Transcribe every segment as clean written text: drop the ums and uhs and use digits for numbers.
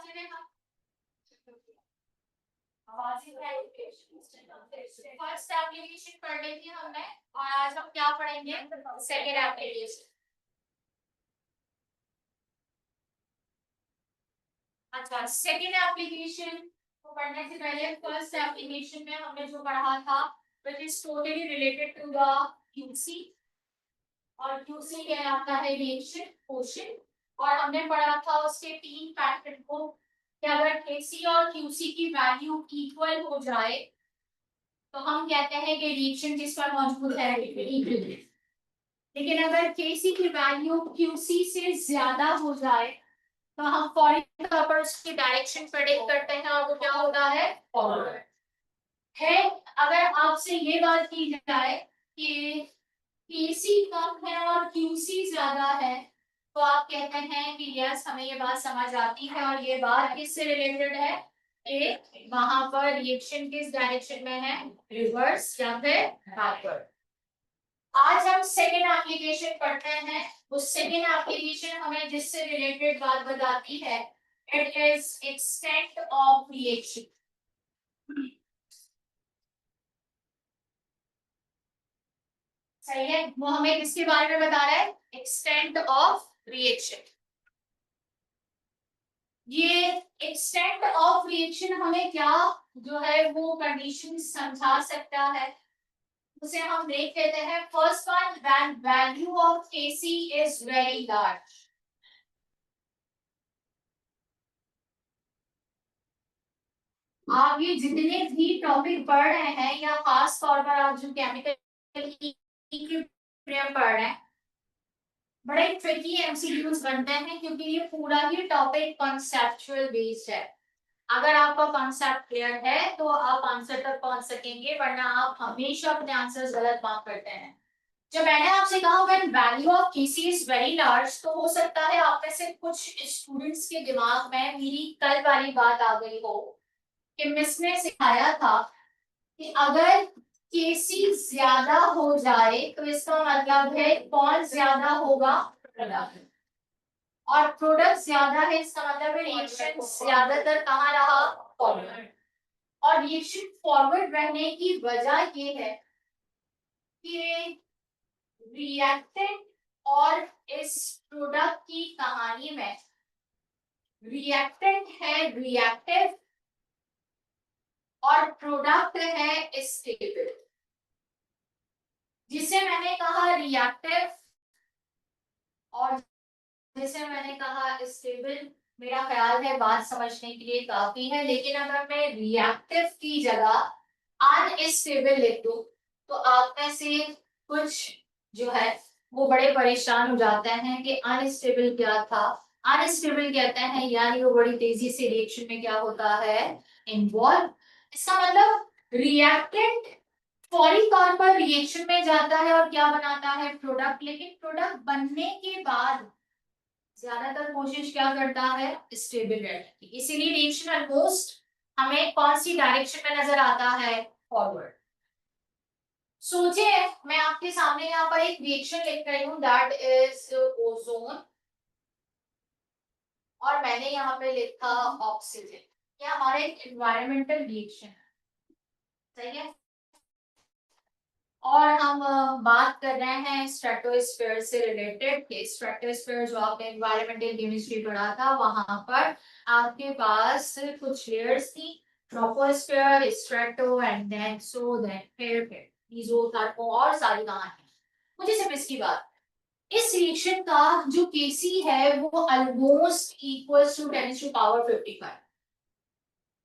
करें हम first application पढ़ ली थी हमने और आज हम क्या पढ़ेंगे सेकेंड एप्लीकेशन। अच्छा, सेकेंड एप्लीकेशन को पढ़ने से पहले फर्स्ट एप्लीकेशन में हमने जो पढ़ा था which is totally related to the Qc और क्यूसी कहलाता है रिएक्शन क्वोशिएंट और हमने पढ़ा था उसके तीन पैटर्न को कि अगर केसी और क्यूसी की वैल्यू इक्वल हो जाए तो हम कहते हैं कि रिएक्शन जिस पर मौजूद है लेकिन अगर केसी की वैल्यू क्यूसी से ज्यादा हो जाए तो हम फौरी तौर पर उसकी डायरेक्शन प्रेडिक्ट करते हैं और वो क्या होता है फॉरवर्ड है। अगर आपसे ये बात की जाए कि केसी कम है और क्यूसी ज्यादा है तो आप कहते हैं कि यस हमें ये बात समझ आती है और ये बात किससे रिलेटेड है एक वहां पर रिएक्शन किस डायरेक्शन में है रिवर्स या फिर बैकवर्ड। आज हम सेकेंड एप्लीकेशन पढ़ते हैं। उस सेकेंड एप्लीकेशन हमें जिससे रिलेटेड बात बताती है it is extent of reaction. सही है, वो हमें किसके बारे में बता रहा है एक्सटेंट ऑफ रिएक्शन। ये एक्सटेंट ऑफ रिएक्शन हमें क्या जो है वो कंडीशन समझा सकता है उसे हम देख लेते हैं। First one when value of Kc is very large. आप ये जितने भी टॉपिक पढ़ रहे हैं या खास तौर पर आप जो केमिकल इक्विलिब्रियम पढ़ रहे हैं बड़े ट्रिकी एमसीक्यूज बनते हैं क्योंकि ये पूरा ही टॉपिक कॉन्सेप्चुअल बेस्ड है। अगर आपका कॉन्सेप्ट क्लियर है तो आप आंसर तक पहुंच सकेंगे वरना आप हमेशा अपने आंसर गलत मार्क करते हैं। जब मैंने आपसे कहा when value of Kc is very large तो हो सकता है आप में से कुछ स्टूडेंट्स के दिमाग में मेरी कल वाली बात आ गई हो कि मिस ने सिखाया था कि अगर केसी ज्यादा हो जाए तो इसका मतलब है कौन ज्यादा होगा प्रोडक्ट और प्रोडक्ट ज्यादा है इसका मतलब है रिएक्शन ज्यादातर कहाँ रहा फॉरवर्ड। और रिएक्शन फॉरवर्ड रहने की वजह ये है कि रिएक्टेंट और इस प्रोडक्ट की कहानी में रिएक्टेंट है रिएक्टिव और प्रोडक्ट है स्टेबल। जिसे मैंने कहा रिएक्टिव और जिसे मैंने कहा स्टेबल मेरा ख्याल है बात समझने के लिए काफी है। लेकिन अगर मैं रिएक्टिव की जगह अनस्टेबल लिख दूं तो आप में से कुछ जो है वो बड़े परेशान हो जाते हैं कि अनस्टेबल क्या था। अनस्टेबल कहते हैं यानी वो बड़ी तेजी से रिएक्शन में क्या होता है इन्वॉल्व। इसका मतलब रिएक्टेंट फौरी तौर पर रिएक्शन में जाता है और क्या बनाता है प्रोडक्ट। लेकिन प्रोडक्ट बनने के बाद ज्यादातर कोशिश क्या करता है स्टेबल रहने की। इसीलिए रिएक्शन ऑलमोस्ट हमें कौन सी डायरेक्शन में नजर आता है फॉरवर्ड। सोचिए मैं आपके सामने यहाँ पर एक रिएक्शन लिख रही हूँ दैट इज ओजोन और मैंने यहाँ पे लिखा ऑक्सीजन। ये हमारा एक एनवायरमेंटल रिएक्शन है, सही है। और हम बात कर रहे हैं स्ट्रेटोस्फीयर से रिलेटेड कि स्ट्रेटोस्फीयर जो आपने एनवायरमेंटल केमिस्ट्री पढ़ा था वहां पर आपके पास कुछ लेयर्स थी troposphere strato and then so then फिर मेसो थर्मो और सारी कहानी। मुझे सिर्फ इसकी बात इस रिएक्शन का जो केसी है वो almost equals to 10 to power 55।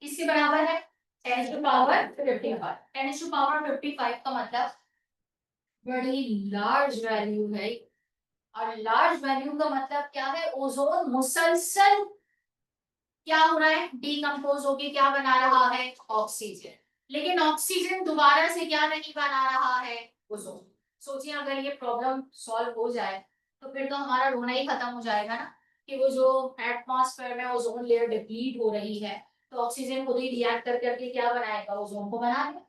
किसके बराबर है 10 टू पावर 55। 10 टू पावर 55 का मतलब बड़ी लार्ज वैल्यू है। और लार्ज वैल्यू का मतलब क्या है ओजोन मुसलसल क्या हो रहा है डीकंपोज होके क्या बना रहा है ऑक्सीजन। लेकिन ऑक्सीजन दोबारा से क्या नहीं बना रहा है ओजोन। सोचिए अगर ये प्रॉब्लम सॉल्व हो जाए तो फिर तो हमारा रोना ही खत्म हो जाएगा ना कि वो जो एटमॉस्फेयर में ओजोन लेयर डिप्लीट हो रही है तो ऑक्सीजन खुद ही रिएक्ट कर करके क्या बनाएगा ओजोन को बना देगा।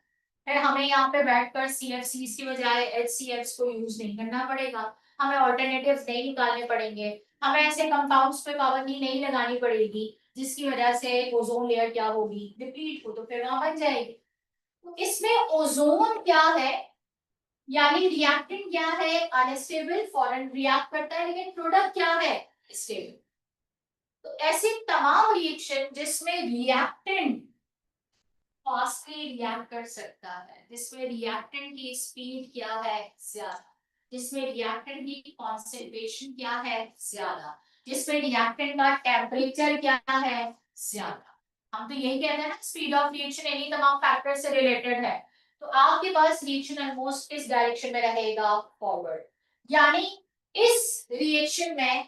फिर हमें यहाँ पे बैठकर CFCs की बजाय HCFs को यूज नहीं करना पड़ेगा, हमें ऑल्टरनेटिव्स नहीं निकालने पड़ेंगे। हमें ऐसे कंपाउंड्स पे पाबंदी नहीं लगानी पड़ेगी जिसकी वजह से ओजोन लेयर क्या होगी, डिप्लीट हो, तो फिर वहां बन जाएगी। तो इसमें ओजोन क्या है, यानी रिएक्टेंट क्या है, अनस्टेबल, फॉरेन रिएक्ट करता है, लेकिन प्रोडक्ट क्या है, स्टेबल। तो ऐसे तमाम रिएक्शन जिसमें रिएक्टेंट फास्टली रिएक्ट कर सकता है, जिसमें रिएक्टेंट की स्पीड क्या है, ज्यादा, जिसमें रिएक्टेंट की कॉन्सेंट्रेशन क्या है, ज्यादा, जिसमें रिएक्टेंट का टेम्परेचर क्या है, ज्यादा। हम तो यही कहते हैं ना, स्पीड ऑफ रिएक्शन इन्हीं तमाम फैक्टर से रिलेटेड है। तो आपके पास रिएक्शन ऑलमोस्ट इस डायरेक्शन में रहेगा, फॉरवर्ड, यानी इस रिएक्शन में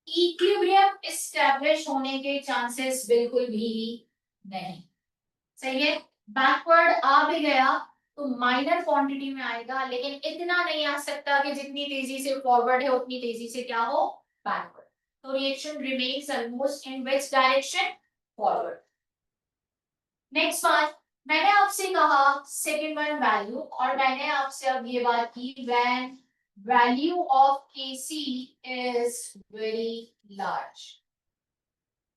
इक्विलिब्रियम एस्टैब्लिश होने के चांसेस बिल्कुल भी नहीं। सही है, बैकवर्ड आ भी गया तो माइनर क्वांटिटी में आएगा, लेकिन इतना नहीं आ सकता कि जितनी तेजी से फॉरवर्ड है उतनी तेजी से क्या हो, बैकवर्ड। तो reaction remains almost in which direction, forward. Next बात, मैंने आपसे कहा सेकंड वन वैल्यू, और मैंने आपसे अब ये बात की when value of Kc is very large.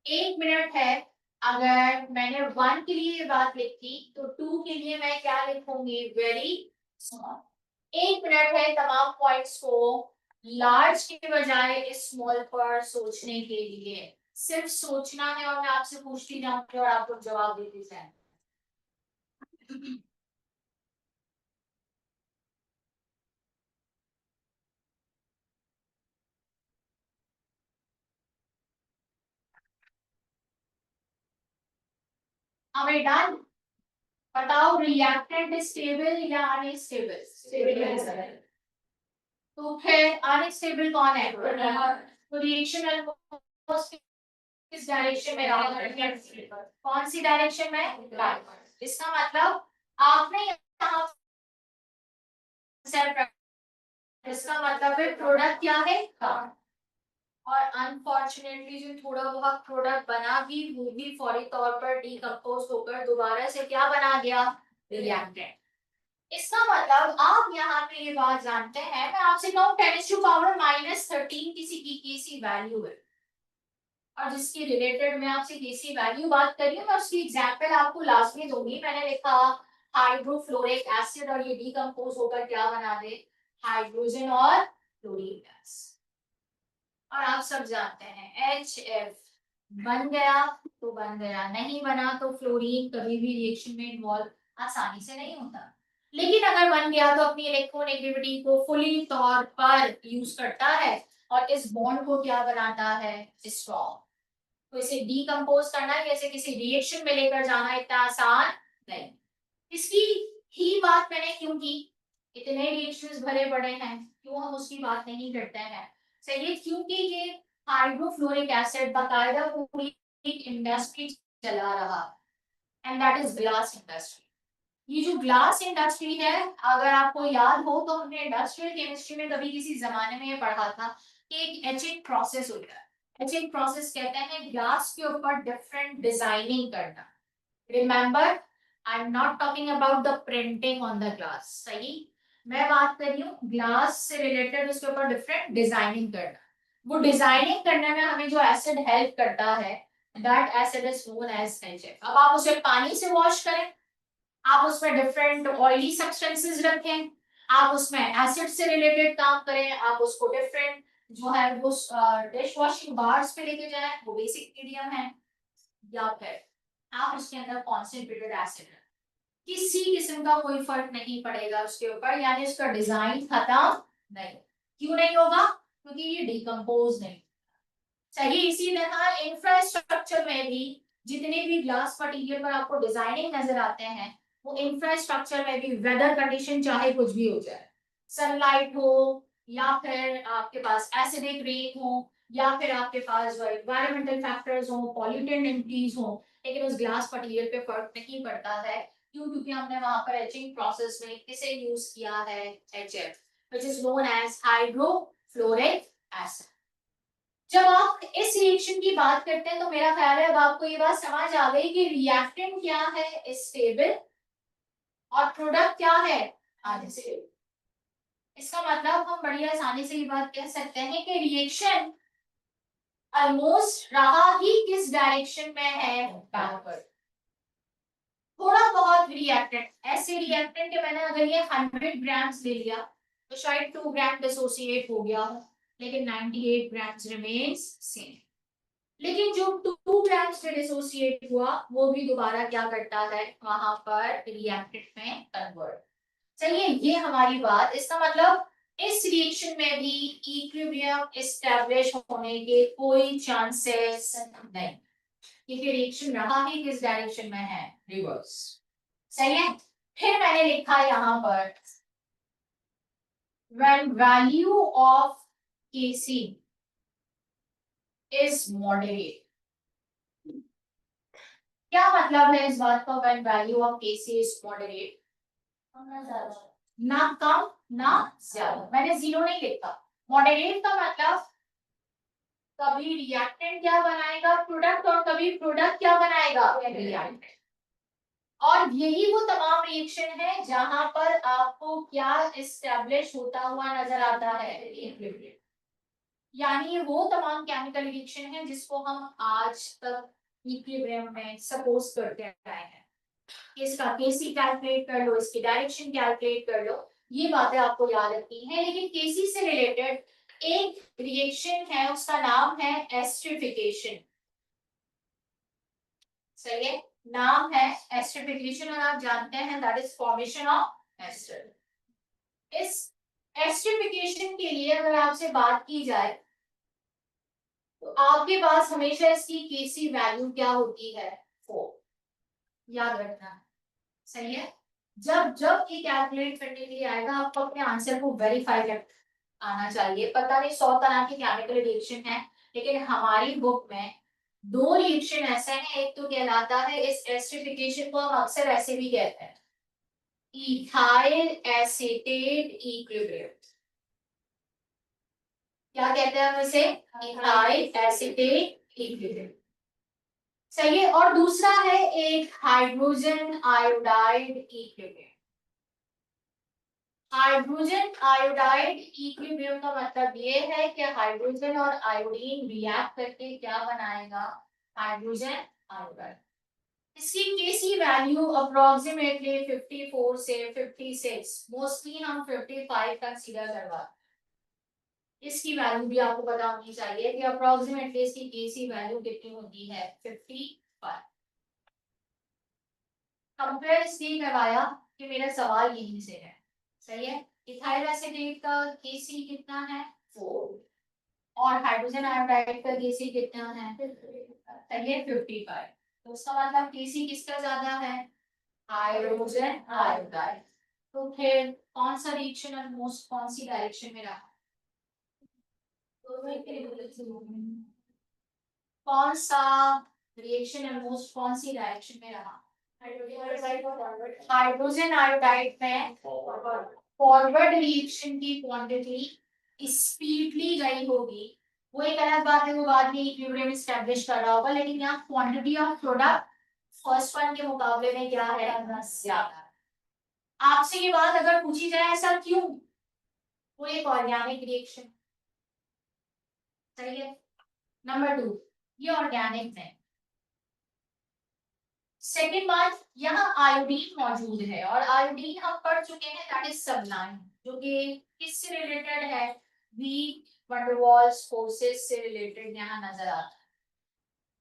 1 minute है, अगर मैंने 1 के लिए ये बात लिखी तो 2 के लिए मैं क्या लिखूंगी, वेरी स्मॉल। 1 मिनट है तमाम पॉइंट्स को लार्ज के बजाय स्मॉल पर सोचने के लिए, सिर्फ सोचना है, और मैं आपसे पूछती जाऊंगी और आप लोग जवाब देते जाएं। हमें डन, बताओ रिएक्टेंट स्टेबल या अनस्टेबल, स्टेबल। तो फिर अनस्टेबल कौन है, तो रिएक्शन ऑलमोस्ट किस डायरेक्शन में रहा, कौन सी डायरेक्शन में, बैकवर्ड। इसका मतलब आपने यहाँ सेट, इसका मतलब है प्रोडक्ट क्या है, कार्बन। और अनफॉर्चुनेटली जो थोड़ा बहुत प्रोडक्ट बना भी, वो भी फौरी तौर पर डिकम्पोज होकर दोबारा से क्या बना गया, रिएक्टेंट। इसका मतलब आप यहाँ पे ये बात जानते हैं, मैं आपसे कहूँ 10⁻⁻13 किसी की केसी वैल्यू है, और जिसकी रिलेटेड मैं आपसे केसी वैल्यू बात कर रही हूँ, मैं उसकी एग्जांपल आपको लास्ट में दूंगी। मैंने लिखा हाइड्रोफ्लोरिक एसिड, और ये डिकम्पोज होकर क्या बना दे, हाइड्रोजन और क्लोरीन गैस। और आप सब जानते हैं HF बन गया तो बन गया, नहीं बना तो फ्लोरीन कभी भी रिएक्शन में इन्वॉल्व आसानी से नहीं होता। लेकिन अगर बन गया तो अपनी इलेक्ट्रोनेगेटिविटी को फुली तौर पर यूज करता है, और इस बॉन्ड को क्या बनाता है, स्ट्रॉन्ग। तो इसे डीकम्पोज करना, जैसे किसी रिएक्शन में लेकर जाना इतना आसान नहीं। इसकी ही बात मैंने क्यों की, इतने रिएक्शंस भरे पड़े हैं, क्यों हम उसकी बात नहीं करते हैं, सही, क्योंकि ये हाइड्रोफ्लोरिक एसिड बाकायदा पूरी एक इंडस्ट्री चला रहा, and that is glass industry. ये जो ग्लास इंडस्ट्री है, अगर आपको याद हो तो हमने इंडस्ट्रियल केमिस्ट्री में कभी किसी जमाने में ये पढ़ा था कि एक एचिंग प्रोसेस होता है। एचिंग प्रोसेस कहते हैं ग्लास के ऊपर डिफरेंट डिजाइनिंग करना। Remember, I am not talking about the printing on the glass, सही, मैं बात कर रही हूँ ग्लास से रिलेटेड, उसके ऊपर डिफरेंट डिजाइनिंग करना। वो डिजाइनिंग करने में हमें जो एसिड हेल्प करता है, that acid is known as HF। अब आप उसे पानी से वॉश करें, आप उसमें डिफरेंट ऑयली सब्सटेंसेस रखें, आप उसमें एसिड से रिलेटेड काम करें, आप उसको डिफरेंट जो है वो डिश वॉशिंग बार्स पे लेके जाएं, वो बेसिक मीडियम है, या फिर आप उसके अंदर कॉन्सेंट्रेटेड एसिड रखें, किसी किस्म का कोई फर्क नहीं पड़ेगा उसके ऊपर, यानी उसका डिजाइन खत्म नहीं। क्यों नहीं होगा, क्योंकि ये डिकम्पोज नहीं। सही, इसी तरह इंफ्रास्ट्रक्चर में भी जितने भी ग्लास मटेरियल पर आपको डिजाइनिंग नजर आते हैं, वो इंफ्रास्ट्रक्चर में भी वेदर कंडीशन चाहे कुछ भी हो जाए, सनलाइट हो, या फिर आपके पास एसिडिक रेन हो, या फिर आपके पास जो एनवायरमेंटल फैक्टर्स हो, पॉल्यूटेंट इंक्रीज हो, लेकिन उस ग्लास मटेरियल पे फर्क नहीं पड़ता है। क्यों, क्योंकि हमने वहां पर एचिंग प्रोसेस में किसे यूज किया है, HF, which is known as hydrofluoric acid। जब आप इस रिएक्शन की बात करते हैं तो मेरा ख्याल है अब आपको ये बात समझ आ गई कि रिएक्टेंट क्या है, स्टेबल, और प्रोडक्ट क्या है, अनस्टेबल। इसका मतलब हम बड़ी आसानी से ये बात कह सकते हैं कि रिएक्शन ऑलमोस्ट रहा ही किस डायरेक्शन में है, बैकवर्ड। थोड़ा बहुत रिएक्टेंट, ऐसे रिएक्टेंट के मैंने अगर ये 100 ग्राम्स ले लिया तो शायद 2 ग्राम डिसोसिएट हो गया, लेकिन 98 ग्राम्स रिमेन्स सेम। लेकिन जो 2 ग्राम से डिसोसिएट हुआ वो भी दोबारा क्या करता है, वहां पर रिएक्टेंट में कन्वर्ट। चलिए ये हमारी बात, इसका मतलब इस रिएक्शन में भी इक्विलिब्रियम एस्टैब्लिश होने के कोई चांसेस नहीं, क्योंकि रिएक्शन रहा ही किस डायरेक्शन में है, रिवर्स। सही है। फिर मैंने लिखा यहाँ पर when value of Kc is moderate। क्या मतलब है इस बात का, when value of Kc is moderate? ना कम ना ज्यादा, मैंने जीरो नहीं लिखा। मॉडरेट का मतलब कभी रिएक्टेंट क्या बनाएगा, प्रोडक्ट, और कभी प्रोडक्ट क्या बनाएगा, रिएक्टेंट। और यही वो तमाम रिएक्शन है जहां पर आपको क्या एस्टेब्लिश होता हुआ नजर आता है, इक्विलिब्रियम। यानी वो तमाम केमिकल रिएक्शन है जिसको हम आज तक इक्विलिब्रियम में सपोज करते आए हैं। इसका केसी कैलकुलेट कर लो, इसकी डायरेक्शन कैलकुलेट कर लो, ये बातें आपको याद रखनी है। लेकिन केसी से रिलेटेड एक रिएक्शन है, उसका नाम है एस्टरिफिकेशन। सही है, नाम है एस्टरिफिकेशन, और आप जानते हैं that is formation of ester. इस एस्टरिफिकेशन के लिए अगर आपसे बात की जाए तो आपके पास हमेशा इसकी केसी वैल्यू क्या होती है, 4, याद रखना। सही है। जब जब ये कैलकुलेट करने के लिए आएगा आपको अपने आंसर को वेरीफाई कर आना चाहिए। पता नहीं 100 तरह के केमिकल रिएक्शन है, लेकिन हमारी बुक में 2 रिएक्शन ऐसे हैं, एक तो कहलाता है, इस एस्टरिफिकेशन को हम अक्सर ऐसे भी कहते हैं, इथाइल एसीटेट इक्विलिब्रियम। क्या कहते हैं हम इसे, इथाइल एसीटेट इक्विलिब्रियम। सही है। और दूसरा है एक hydrogen iodide equilibrium. Hydrogen iodide equilibrium का मतलब ये है कि हाइड्रोजन और आयोडीन रिएक्ट करके क्या बनाएगा, हाइड्रोजन आयोडाइड। इसकी केसी वैल्यू अप्रोक्सीमेटली 54 से 56, मोस्टली हम 55 कंसीडर करवाते। इसकी वैल्यू भी आपको पता होनी चाहिए कि अप्रोक्सीमेटली इसकी केसी वैल्यू कितनी होती है, 55। कंपेयर इसलिए करवाया कि मेरा सवाल यहीं से है। सही है। इथाइल एसीटेट का केसी कितना है, 4, और हाइड्रोजन आयोडाइड का केसी कितना है, सही है, 55। तो उसका मतलब केसी किसका ज्यादा है, हाइड्रोजन आयोडाइड। तो फिर कौन सा रिएक्शन ऑलमोस्ट कौन सी डायरेक्शन में रहा, कौन सा रिएक्शन ऑलमोस्ट कौन सी डायरेक्शन में रहा, हाइड्रोजन आयोडाइड में फॉरवर्ड रिएक्शन की क्वांटिटी स्पीडली गई होगी। वो एक अलग बात है, वो बाद में इक्विलिब्रियम एस्टैब्लिश कर रहा होगा, लेकिन यहाँ quantity of product first one के मुकाबले में क्या है, ज्यादा। आपसे ये बात अगर पूछी जाए ऐसा क्यों, वो एक ऑर्गेनिक रिएक्शन। सही है। नंबर 2, ये ऑर्गेनिक है। सेकेंड बात, यहाँ आयोडीन मौजूद है, और आयोडीन हम पढ़ चुके हैं दैट इज सबलाइन, जो कि किससे रिलेटेड है, वीक वंडरवॉल्स फोर्सेस से रिलेटेड यहाँ नजर आता है।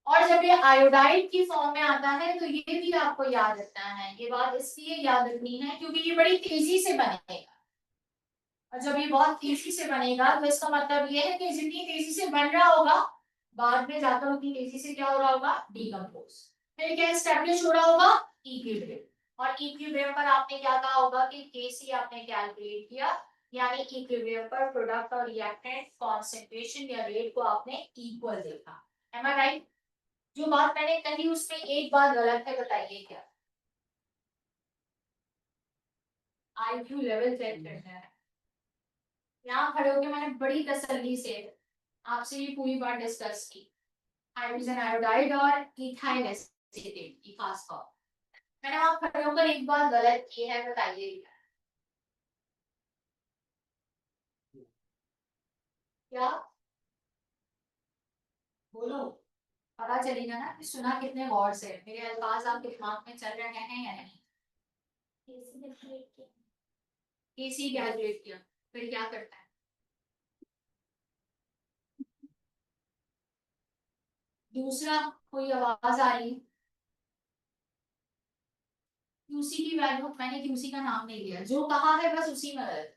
और जब ये आयोडाइड की फॉर्म में आता है तो ये भी आपको याद रखना है, ये बात इसलिए याद रखनी है क्योंकि ये बड़ी तेजी से बनेगा, और जब ये बहुत तेजी से बनेगा तो इसका मतलब ये है कि जितनी तेजी से बन रहा होगा बाद में जाकर उतनी तेजी से क्या हो रहा होगा, डीकम्पोज। फिर क्या एस्टैब्लिश हो रहा होगा, इक्विलिब्रियम। और इक्विलिब्रियम पर आपने क्या कहा होगा कि केसी आपने कैलकुलेट किया, यानी इक्विलिब्रियम पर प्रोडक्ट और रिएक्टेंट कॉन्सेंट्रेशन या रेट को आपने इक्वल देखा। एम आई राइट? जो बात मैंने कही उसमें एक बात गलत है, बताइए क्या। आईक्यू लेवल चेक करना है। यहाँ खड़े होकर मैंने बड़ी तसल्ली से आपसे ये पूरी बात डिस्कस की, हाइड्रोजन आयोडाइड और इथाइल एसीटेट की खास तौर। मैंने वहां खड़े होकर एक बात गलत की है, बताइए क्या। बोलो, पता चलेगा ना कि सुना कितने गौर से, मेरे अल्फाज आपके दिमाग में चल रहे हैं या नहीं। केसी कैलकुलेट किया, फिर क्या करता है? दूसरा, कोई आवाज आ रही है? क्यूसी की वैल्यू, मैंने क्यूसी का नाम नहीं लिया, जो कहा है बस उसी में गलत।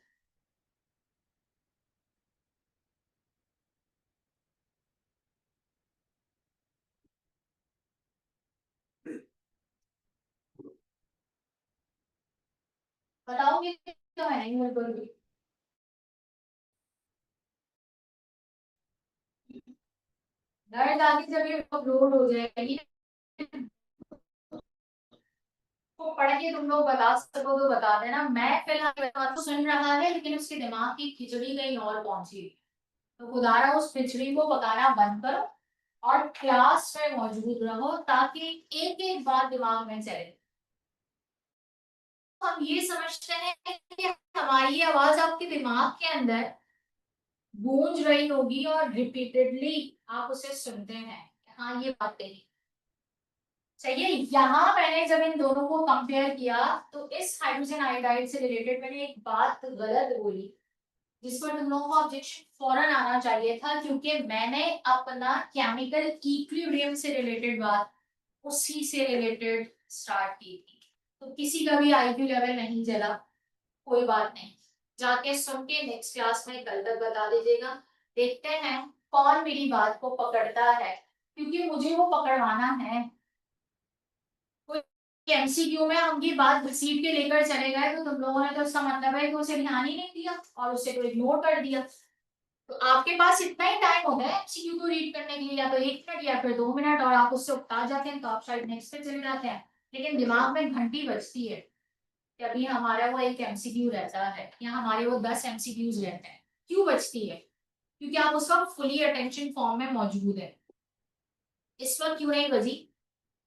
बताओगे तो मैं नहीं बोलूंगी। घर जाके जब ये अपलोड हो जाएगी तो पढ़ के तुम लोग बता सको तो बता देना। मैं फिलहाल बात तो सुन रहा है लेकिन उसके दिमाग की खिचड़ी कहीं और पहुंची। तो खुदारा उस खिचड़ी को पकाना बंद करो और क्लास में मौजूद रहो ताकि एक एक बात दिमाग में चले। हम ये समझते हैं कि हमारी आवाज आपके दिमाग के अंदर गूंज रही होगी और रिपीटेडली आप उसे सुनते हैं। हाँ, ये बात कही सही है। यहाँ मैंने जब इन दोनों को कंपेयर किया तो इस हाइड्रोजन आयोडाइड से रिलेटेड मैंने एक बात गलत बोली जिस पर तुम लोगों को ऑब्जेक्शन फौरन आना चाहिए था, क्योंकि मैंने अपना केमिकल इक्विलिब्रियम से रिलेटेड बात उसी से रिलेटेड स्टार्ट की थी। तो किसी का भी आईक्यू लेवल नहीं जला, कोई बात नहीं, जाके सुन के नेक्स्ट क्लास में कल तक बता दीजिएगा। देखते हैं कौन मेरी बात को पकड़ता है, क्योंकि मुझे वो पकड़वाना है। कोई एमसीक्यू में हम ये बात घसीट के लेकर चले गए तो तुम लोगों ने तो उसका मतलब है कि उसे ध्यान ही नहीं दिया और उसे तो इग्नोर कर दिया। तो आपके पास इतना ही टाइम होता है एमसीक्यू को रीड करने के लिए, या तो 1 मिनट या फिर 2 मिनट, और आप उससे उकता जाते हैं तो आप शायद नेक्स्ट पे चले जाते हैं। लेकिन दिमाग में घंटी बजती है कि अभी हमारा वो एक एमसीक्यू रहता है या हमारे वो 10 एमसीक्यूज रहते हैं। क्यों बजती है? क्योंकि आप उस वक्त फुली अटेंशन फॉर्म में मौजूद है। इस वक्त क्यों नहीं बजी?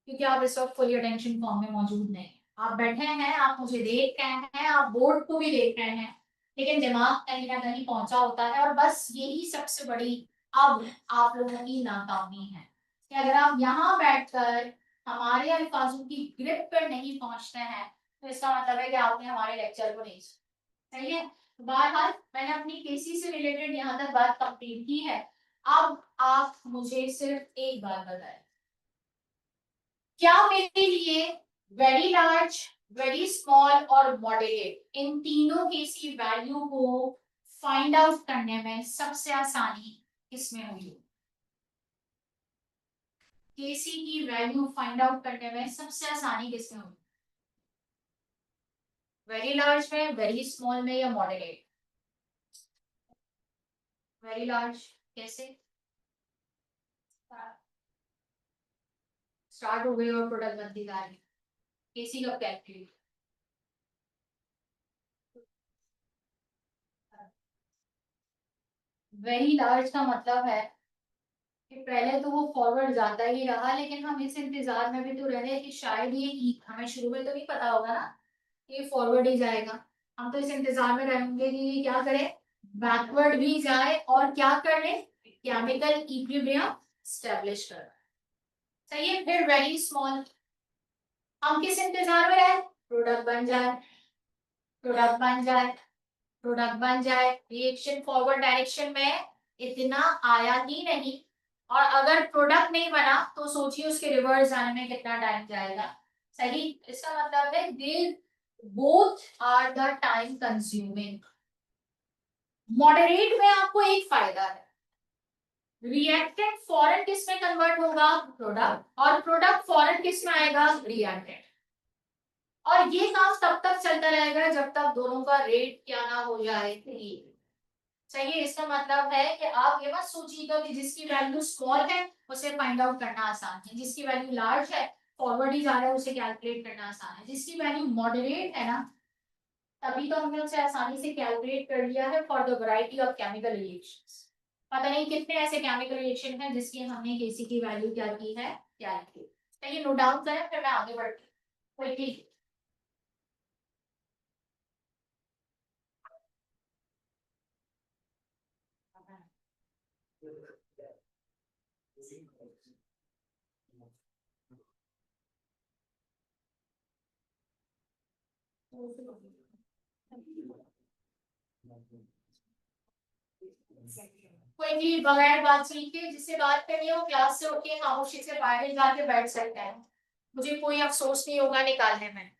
क्योंकि आप इस वक्त फुली अटेंशन फॉर्म में मौजूद नहीं। आप बैठे हैं, आप मुझे देख रहे हैं, आप बोर्ड को भी देख रहे हैं, लेकिन दिमाग कहीं ना कहीं पहुंचा होता है। और बस यही सबसे बड़ी अब आप लोगों की नाकामी है कि अगर आप यहाँ बैठकर हमारे अल्फाजों की ग्रिप पर नहीं पहुंचते हैं तो इसका मतलब है कि आपने हमारे लेक्चर को नहीं सुना। सही है। बहरहाल मैंने अपनी केसी से रिलेटेड यहाँ तक बात कंप्लीट की है। अब आप मुझे सिर्फ एक बात बताएं, क्या मेरे लिए वेरी लार्ज, वेरी स्मॉल और मॉडरेट इन तीनों की सी वैल्यू को फाइंड आउट करने में सबसे आसानी किसमें हुई? केसी की वैल्यू फाइंड आउट करने में सबसे आसानी किसमें हुई? वेरी लार्ज में, वेरी स्मॉल में या मॉडरेट? वेरी लार्ज कैसे? स्टार्ट हो गई और प्रोडक्ट बनती जा रही है। केसी कब कैलकुलेट? वेरी लार्ज का मतलब है कि पहले तो वो फॉरवर्ड जाता ही रहा, लेकिन हम इस इंतजार में भी तो रह रहे हैं कि शायद ये हमें शुरू में तो नहीं पता होगा ना ये फॉरवर्ड ही जाएगा। हम तो इस इंतजार में रहेंगे कि ये क्या करे, बैकवर्ड भी जाए और क्या करे, केमिकल इक्विलिब्रियम स्टेब्लिश कर। सही है। फिर वेरी स्मॉल, हम किस इंतजार में रहे? प्रोडक्ट बन जाए, प्रोडक्ट बन जाए, प्रोडक्ट बन जाए, रिएक्शन फॉरवर्ड डायरेक्शन में इतना आया ही नहीं। और अगर प्रोडक्ट नहीं बना तो सोचिए उसके रिवर्स जाने में कितना टाइम जाएगा। सही। इसका मतलब है they both are the time consuming. Moderate में आपको एक फायदा है, रिएक्टेंट फॉरन किस में कन्वर्ट होगा? प्रोडक्ट। और प्रोडक्ट फॉरन किस में आएगा? रिएक्टेंट। और ये काम तब तक चलता रहेगा जब तक दोनों का रेट क्या ना हो जाए 3। चाहिए। इसका मतलब है कि आप ये मत सोचिएगा कि जिसकी वैल्यू स्मॉल है उसे फाइंड आउट करना आसान है, जिसकी वैल्यू लार्ज है फॉरवर्ड ही जा रहा है उसे कैलकुलेट करना आसान है, जिसकी वैल्यू मॉडरेट है ना तभी तो हमने उसे आसानी से कैलकुलेट कर लिया है for the variety of chemical reactions. पता नहीं कितने ऐसे केमिकल रिएक्शन है जिसकी हमने केसी की वैल्यू क्या की है, क्या की। चाहिए। नोट डाउन करें फिर मैं आगे बढ़ती हूँ। कोई ठीक? कोई भी बगैर बातचीत के जिससे बात करनी हो क्लास से उठ के खामोशी से बाहर जाके बैठ सकते हैं, मुझे कोई अफसोस नहीं होगा निकालने में।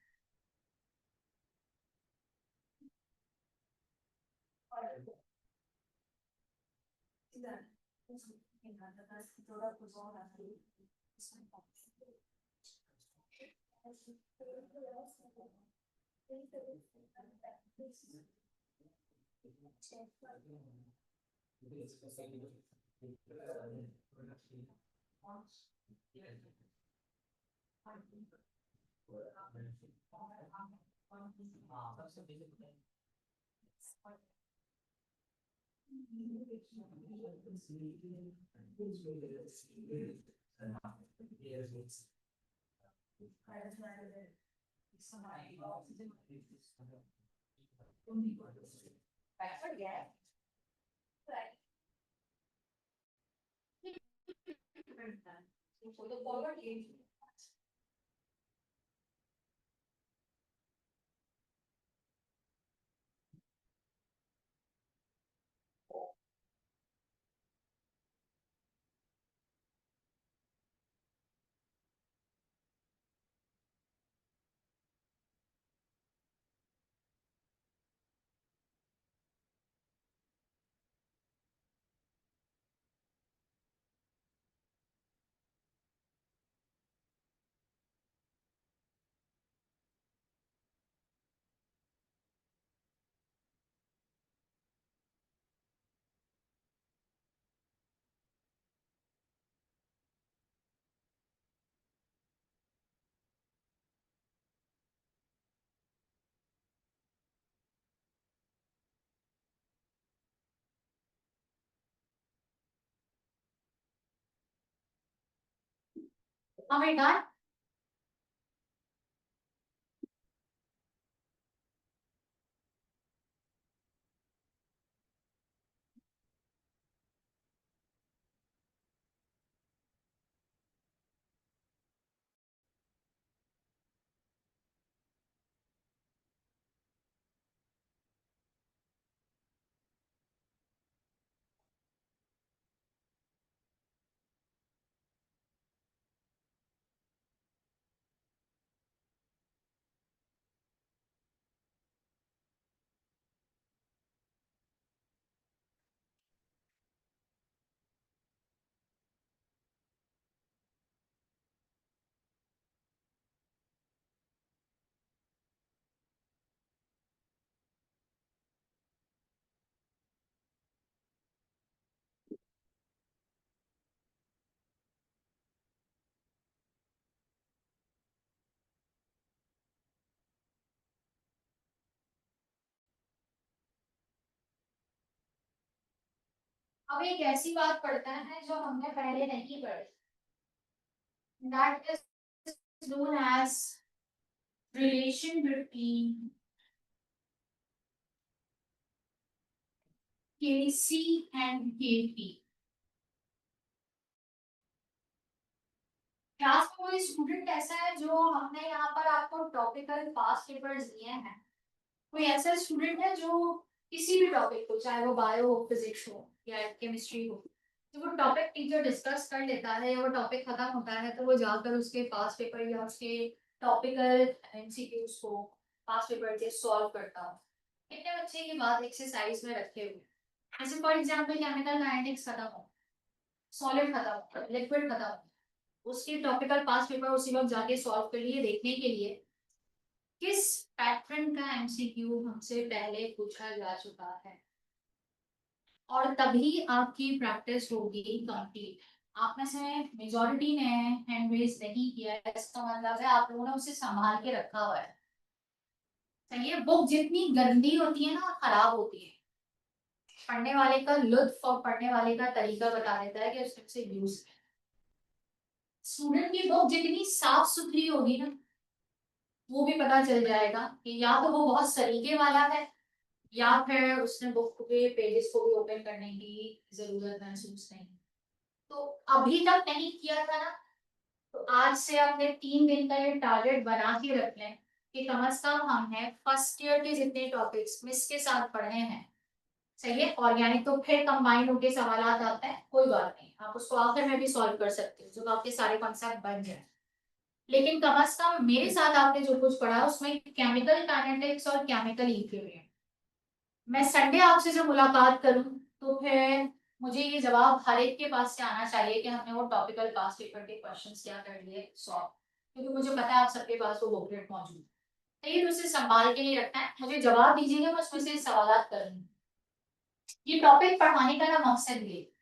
हमें डन। अब एक ऐसी बात पढ़ता है जो हमने पहले नहीं पढ़ी, that is known as relation between KC and KP। Class में कोई स्टूडेंट ऐसा है जो हमने यहाँ पर आपको टॉपिकल पास्ट पेपर्स दिए हैं, कोई ऐसा स्टूडेंट है जो किसी भी टॉपिक को, चाहे वो बायो हो, फिजिक्स हो या केमिस्ट्री हो, तो वो टॉपिक टीचर डिस्कस कर लेता है या वो टॉपिक खत्म होता है तो वो जाकर उसके पास पेपर या उसके टॉपिकल एमसीक्यूज को पास पेपर से सॉल्व करता हो। कितने बच्चे ये बात एक्सरसाइज में रखे हुए, जैसे फॉर एग्जांपल केमिकल काइनेटिक्स खत्म हो, सॉलिड खत्म हो, लिक्विड खत्म हो, उसके टॉपिकल पास पेपर उसी वक्त जाके सॉल्व कर लिए, देखने के लिए किस पैटर्न का एमसीक्यू हमसे पहले पूछा जा चुका है, और तभी आपकी प्रैक्टिस होगी कंप्लीट। आप में से मेजॉरिटी ने हैंड रेज नहीं किया है, इसका मतलब है आप लोगों ने उसे संभाल के रखा हुआ है। सही है, बुक जितनी गंदी होती है ना खराब होती है, पढ़ने वाले का लुत्फ और पढ़ने वाले का तरीका बता देता है कि उससे यूज। स्टूडेंट की बुक जितनी साफ सुथरी होगी ना, वो भी पता चल जाएगा कि या तो वो बहुत सलीके वाला है या फिर उसने बुक के पेजेस को भी ओपन करने की जरूरत महसूस नहीं। तो अभी तक नहीं किया था ना, तो आज से अपने 3 दिन का ये टारगेट बना के रख लें कि कम से कम हमने फर्स्ट ईयर के जितने टॉपिक्स मिस के साथ पढ़े हैं, सही है, ऑर्गेनिक तो फिर कंबाइन होके सवाल आते हैं, कोई बात नहीं, आप उसको आखिर में भी सॉल्व कर सकते हो जब आपके सारे कॉन्सेप्ट बन जाए। लेकिन कम से कम मेरे साथ आपने जो कुछ पढ़ा उसमें केमिकल काइनेटिक्स और केमिकल इक्विलिब्रियम, मैं संडे आपसे जो मुलाकात करूं तो फिर मुझे ये जवाब हर एक के पास से आना चाहिए कि हमने वो टॉपिकल पास पेपर के क्वेश्चंस क्या कर लिए सॉल्व, क्योंकि मुझे पता है आप सबके पास वो बुकलेट मौजूद है। तो ये तो उसे संभाल के नहीं रखना है, मुझे जवाब दीजिएगा, मैं उसमें से सवाल करूंगी। ये टॉपिक पढ़ाने का ना मकसद ये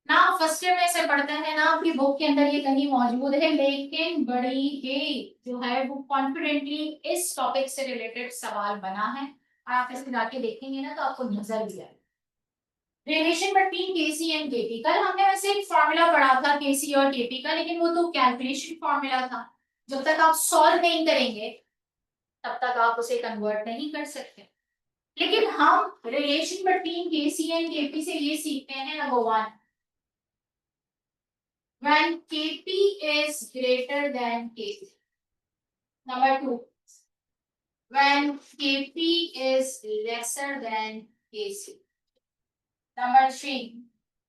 ना, फर्स्ट ईयर में से पढ़ते हैं ना आपकी बुक के अंदर ये कहीं मौजूद है, लेकिन बड़ी ही जो है वो कॉन्फिडेंटली इस टॉपिक से रिलेटेड सवाल बना है, और आप इसे जाके देखेंगे ना तो आपको नजर भी आएगा। Relation between Kc and Kp, कल हमने वैसे एक फॉर्मूला पढ़ा था केसी और केपी का, लेकिन वो तो कैलकुलेशन फॉर्मूला था, जब तक आप सॉल्व नहीं करेंगे तब तक आप उसे कन्वर्ट नहीं कर सकते। लेकिन हम relation between Kc and Kp से ये सीखते हैं, number one, when Kp is greater than Kc. Number two, when Kp is lesser than Kc. Number three,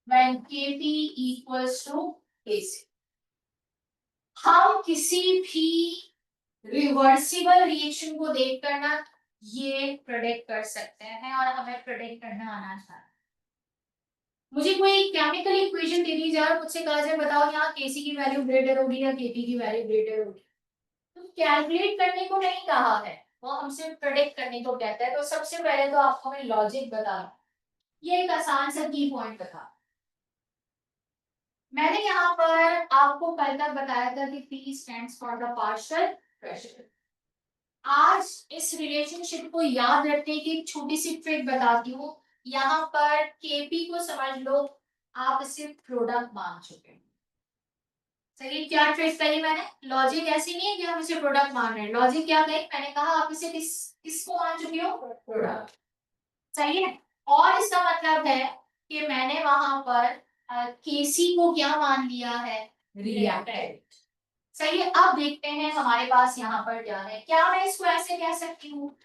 when Kp equals to Kc. हम किसी भी रिवर्सिबल रिएक्शन को देखकर ना ये प्रेडिक्ट कर सकते हैं, और हमें प्रेडिक्ट करना आना चाहिए। मुझे कोई केमिकल इक्वेशन दे दी जाए और मुझसे कहा जाए बताओ यहाँ केसी की वैल्यू ग्रेटर होगी या केपी की वैल्यू ग्रेटर होगी, तो कैलकुलेट करने को नहीं कहा है, वो हमसे प्रेडिक्ट करने को कहता है। तो सबसे पहले तो आपको मैं लॉजिक बता, ये एक आसान सा की पॉइंट बता, मैंने यहाँ पर आपको कल तक बताया था कि P stands for the partial pressure. आज इस रिलेशनशिप को याद रखने की एक छोटी सी ट्रिक बताती हूँ। यहाँ पर केपी को समझ लो आप इसे प्रोडक्ट मान चुके हैं, सही, क्या ट्रिक कही मैंने, लॉजिक ऐसी नहीं है कि हम इसे प्रोडक्ट मान रहे हैं, लॉजिक क्या कही मैंने कहा आप इसे किसको मान चुके हो, प्रोडक्ट, सही है। और इसका मतलब है कि मैंने वहां पर केसी को क्या मान लिया है, रिएक्टेंट, सही है। अब देखते हैं हमारे पास यहाँ पर क्या है, क्या मैं इसको ऐसे कह सकती हूँ,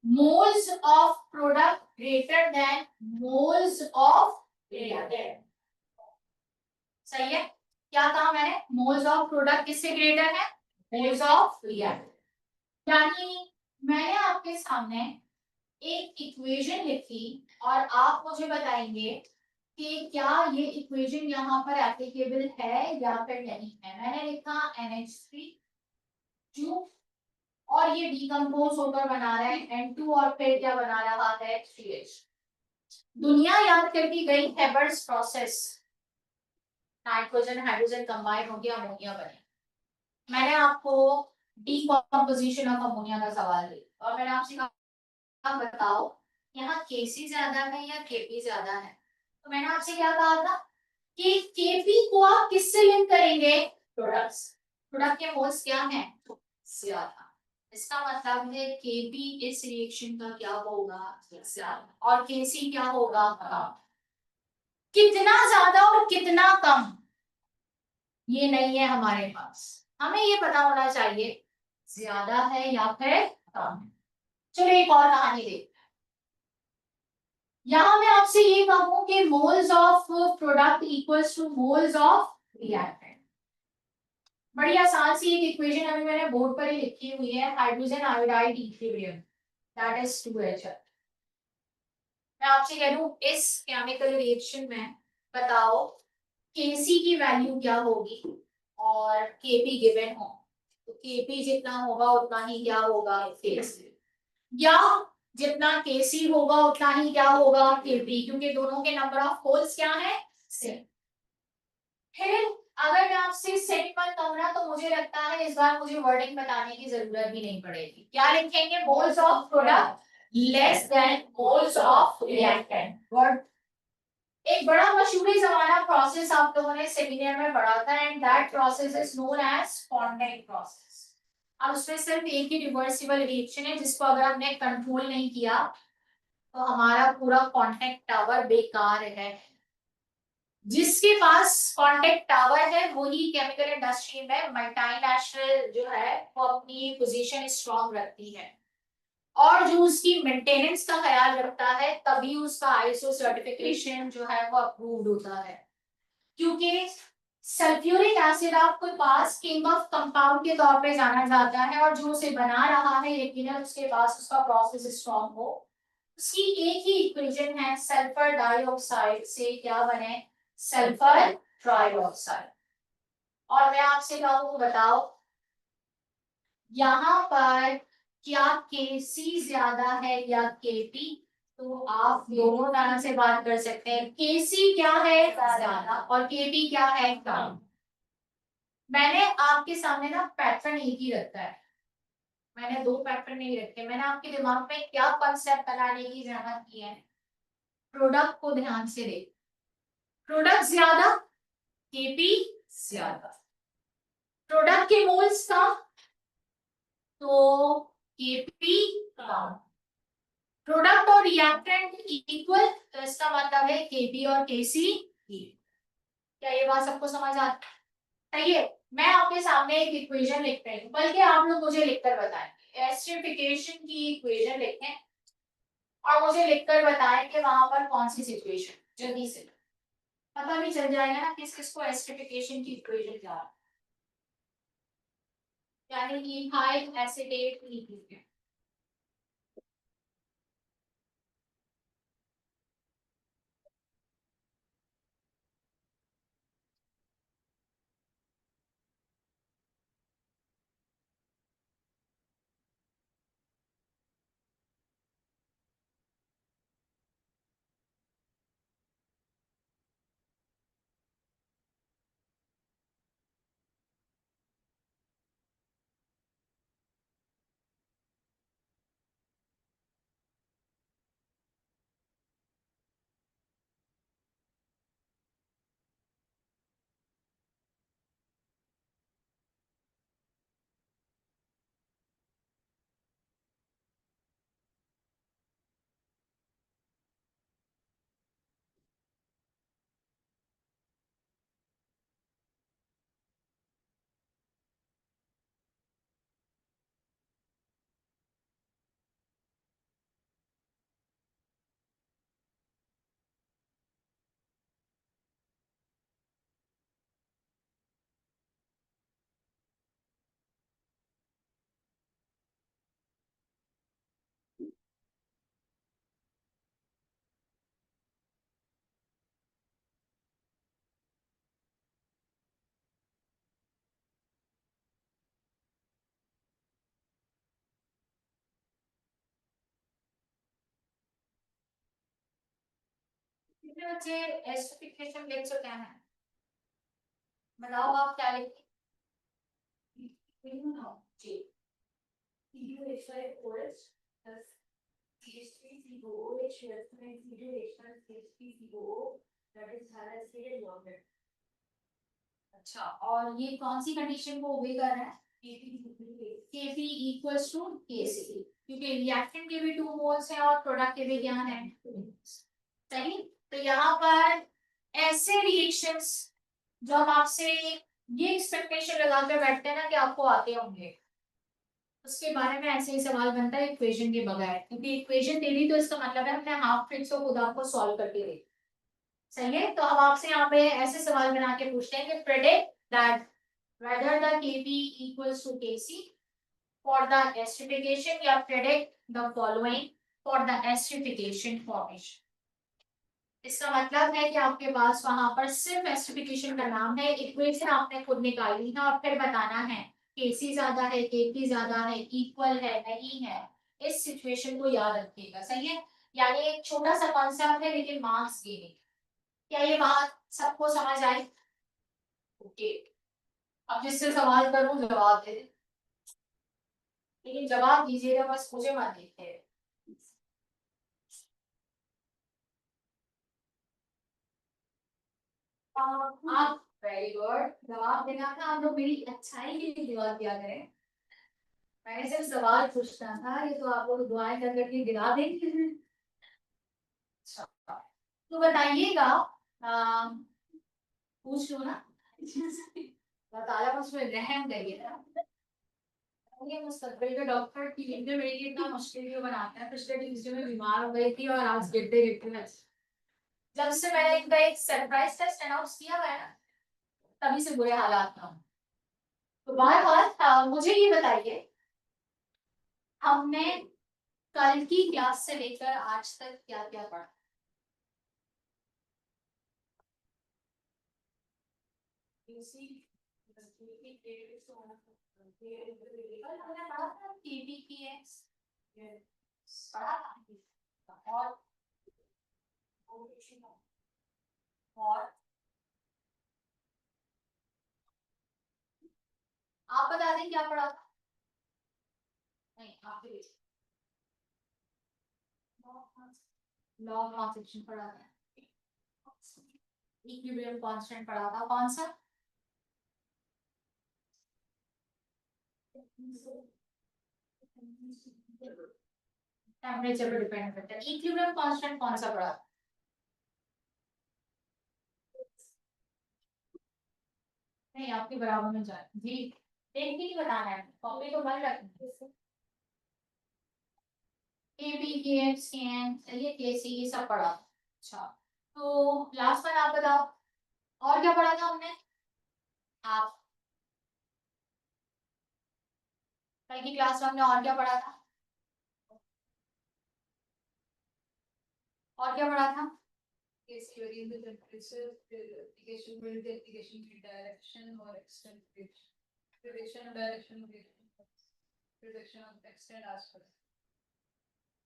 moles of product greater than moles of reactant, सही है। क्या कहा मैंने, मोल्स ऑफ प्रोडक्ट किससे ग्रेटर है, मोल्स ऑफ रिएक्टेंट। यानी मैंने आपके सामने एक इक्वेशन लिखी और आप मुझे बताएंगे कि क्या ये इक्वेशन यहाँ पर एप्लीकेबल है या फिर नहीं है। मैंने लिखा NH3 और ये डिकम्पोज होकर बना रहा है N2 और फिर क्या बना रहा है 3H। दुनिया याद करके गई Haber's process, nitrogen hydrogen combine हो गया अमोनिया बने, मैंने आपको डीकम्पोजिशन ऑफ अमोनिया का सवाल दिया और मैंने आपसे कहा बताओ यहाँ केसी ज्यादा है या केपी ज्यादा है, तो मैंने आपसे क्या कहा था कि केपी को आप किससे लिंक करेंगे, प्रोडक्ट्स, प्रोडक्ट के मोल्स क्या हैं ज्यादा, इसका मतलब है केपी इस रिएक्शन का क्या होगा ज्यादा और केसी क्या होगा कम। कितना ज्यादा और कितना कम ये नहीं है हमारे पास, हमें ये पता होना चाहिए ज्यादा है या फिर कम है। चलो एक और कहानी देखते, यहाँ मैं आपसे ये कहूं कि moles of product equals two moles of reactant, बड़ी आसान सी एक इक्वेशन अभी मैंने बोर्ड पर ही लिखी हुई है, hydrogen iodide equilibrium that is 2H। मैं आपसे कह दूं इस केमिकल रिएक्शन में बताओ Kc की वैल्यू क्या होगी और Kp गिवन हो, तो Kp जितना होगा उतना ही क्या होगा Kc, या जितना Kc होगा उतना ही क्या होगा Kp, क्योंकि दोनों के नंबर ऑफ होल्स क्या है सेम। फिर अगर मैं आपसे सेट पर कहूँ ना तो मुझे लगता है इस बार मुझे वर्डिंग बताने की जरूरत भी नहीं पड़ेगी, क्या लिखेंगे, moles of product less than moles of reactant. Word एक बड़ा मशहूर जमाना प्रोसेस आप लोगों ने सेमिनार में पढ़ा था and that process is known as contact process. अब उसमें सिर्फ एक ही रिवर्सिबल रिएक्शन है जिसको अगर हमने कंट्रोल नहीं किया तो हमारा पूरा कॉन्टैक्ट टावर बेकार है। जिसके पास कांटेक्ट टावर है वही केमिकल इंडस्ट्री में मल्टीनेशनल जो है वो अपनी पोजीशन स्ट्रांग रखती है, और जो उसकी मेंटेनेंस का ख्याल रखता है तभी उसका आईएसओ सर्टिफिकेशन जो है वो अप्रूव्ड होता है। क्योंकि सल्फ्यूरिक एसिड आपके पास किंग ऑफ कंपाउंड के तौर पे जाना जाता है, और जो उसे बना रहा है यकीनन उसके पास उसका प्रोसेस स्ट्रांग हो। उसकी एक ही इक्वेशन है, सल्फर डाइऑक्साइड से क्या बने, सल्फर ट्राइऑक्साइड। और मैं आपसे कहूँ बताओ यहाँ पर क्या केसी ज्यादा है या केपी, तो आप दोनों तरह से बात कर सकते हैं। केसी क्या है, ज्यादा, और केपी क्या है, कम। मैंने आपके सामने ना पैटर्न एक ही रखा है, मैंने दो पैटर्न नहीं रखे। मैंने आपके दिमाग में क्या कॉन्सेप्ट बनाने की जरूरत की है, प्रोडक्ट को ध्यान से देख। प्रोडक्ट ज्यादा, केपी ज्यादा। प्रोडक्ट के मोल्स का, तो केपी कम। प्रोडक्ट और रिएक्टेंट इक्वल, तो इसका मतलब है केपी और केसी इक्वल। क्या ये बात सबको समझ आती है? मैं आपके सामने एक इक्वेशन लिख रही हूँ, बल्कि आप लोग मुझे लिखकर बताएं, एस्ट्रिफिकेशन की इक्वेशन लिखें और मुझे लिखकर बताएं कि वहां पर कौन सी सिचुएशन, जल्दी से पता भी चल जाएगा ना किस किस को एस्ट्रिफिकेशन की इक्वेशन क्या है। यानी इथाइल एसीटेट लिखिए। कितने बच्चे एस्ट्रिफिकेशन लिख चुके हैं, बताओ आप क्या लिखते जी। अच्छा, और ये कौन सी कंडीशन को ओबे कर रहा है, Kp इक्वल्स टू Kc, क्योंकि रिएक्टेंट के भी 2 मोल्स हैं और प्रोडक्ट के भी क्या है, सही। तो यहाँ पर ऐसे रिएक्शंस जो हम आपसे ये एक्सपेक्टेशन लगा कर बैठते हैं ना कि आपको आते होंगे, उसके बारे में ऐसे ही सवाल बनता है इक्वेशन के बगैर, क्योंकि इक्वेशन दे दी तो इसका मतलब है हमने हाफ ट्रिक्स को खुद आपको सॉल्व करके दे। सही है, तो हम आपसे यहाँ पे ऐसे सवाल बना के पूछते हैं कि predict that whether the Kp equals to Kc for the acidification, या predict the following for the acidification formation। इसका मतलब है कि आपके पास वहां पर सिर्फ एसिडिफिकेशन का नाम है, इक्वेशन आपने खुद निकाली है और फिर बताना है केसी ज्यादा है, केपी ज्यादा है, इक्वल है, नहीं है। इस सिचुएशन को याद रखिएगा, सही है। यानी एक छोटा सा कॉन्सेप्ट है लेकिन मार्क्स गेनिंग। क्या ये बात सबको समझ आई? ओके, अब जिससे सवाल करूं जवाब दे दे, लेकिन जवाब दीजिएगा, बस मुझे मत देखिए। आप वेरी गुड, जवाब देना था आप लोग, मेरी अच्छाई के लिए जवाब दिया करें। मैंने सिर्फ सवाल पूछना था, ये तो आप लोग दुआएं कर करके गिरा देंगे। अच्छा, तो बताइएगा, पूछ लो ना। बताया उसमें रहम करिए ना। ये मुस्तकबिल के डॉक्टर की नींद मेरे लिए इतना मुश्किल क्यों बनाते हैं। पिछले ट्यूसडे में बीमार हो गई थी और आज गिरते गिरते मैं, जब से मैंने इनका एक सरप्राइज टेस्ट अनाउंस किया हुआ है ना, तभी से बुरे हालात में हूँ। तो बहरहाल मुझे ये बताइए, हमने कल की क्लास से लेकर आज तक क्या क्या पढ़ा। कल हमने पढ़ा था KPKS, पढ़ा था और आप बता दें क्या पढ़ा था। नहीं आप भी लॉ ऑफ कॉन्सेप्शन पढ़ा था, इक्विलिब्रियम कांस्टेंट पढ़ा था, कौन सा टेम्परेचर पर डिपेंड करता है। इक्विलिब्रियम कांस्टेंट कौन सा पढ़ा था। नहीं आपके बराबर में जाए जी, देख के नहीं बताना है, कॉपी तो बंद रखनी है। KPKS CN चलिए KC ये सब पढ़ा। अच्छा तो लास्ट वन आप बताओ, और क्या पढ़ा था हमने। आप कल की क्लास में हमने और क्या पढ़ा था, और क्या पढ़ा था। Case varying the temperature, the application will the application की direction और extent prediction of direction of prediction of extent as per।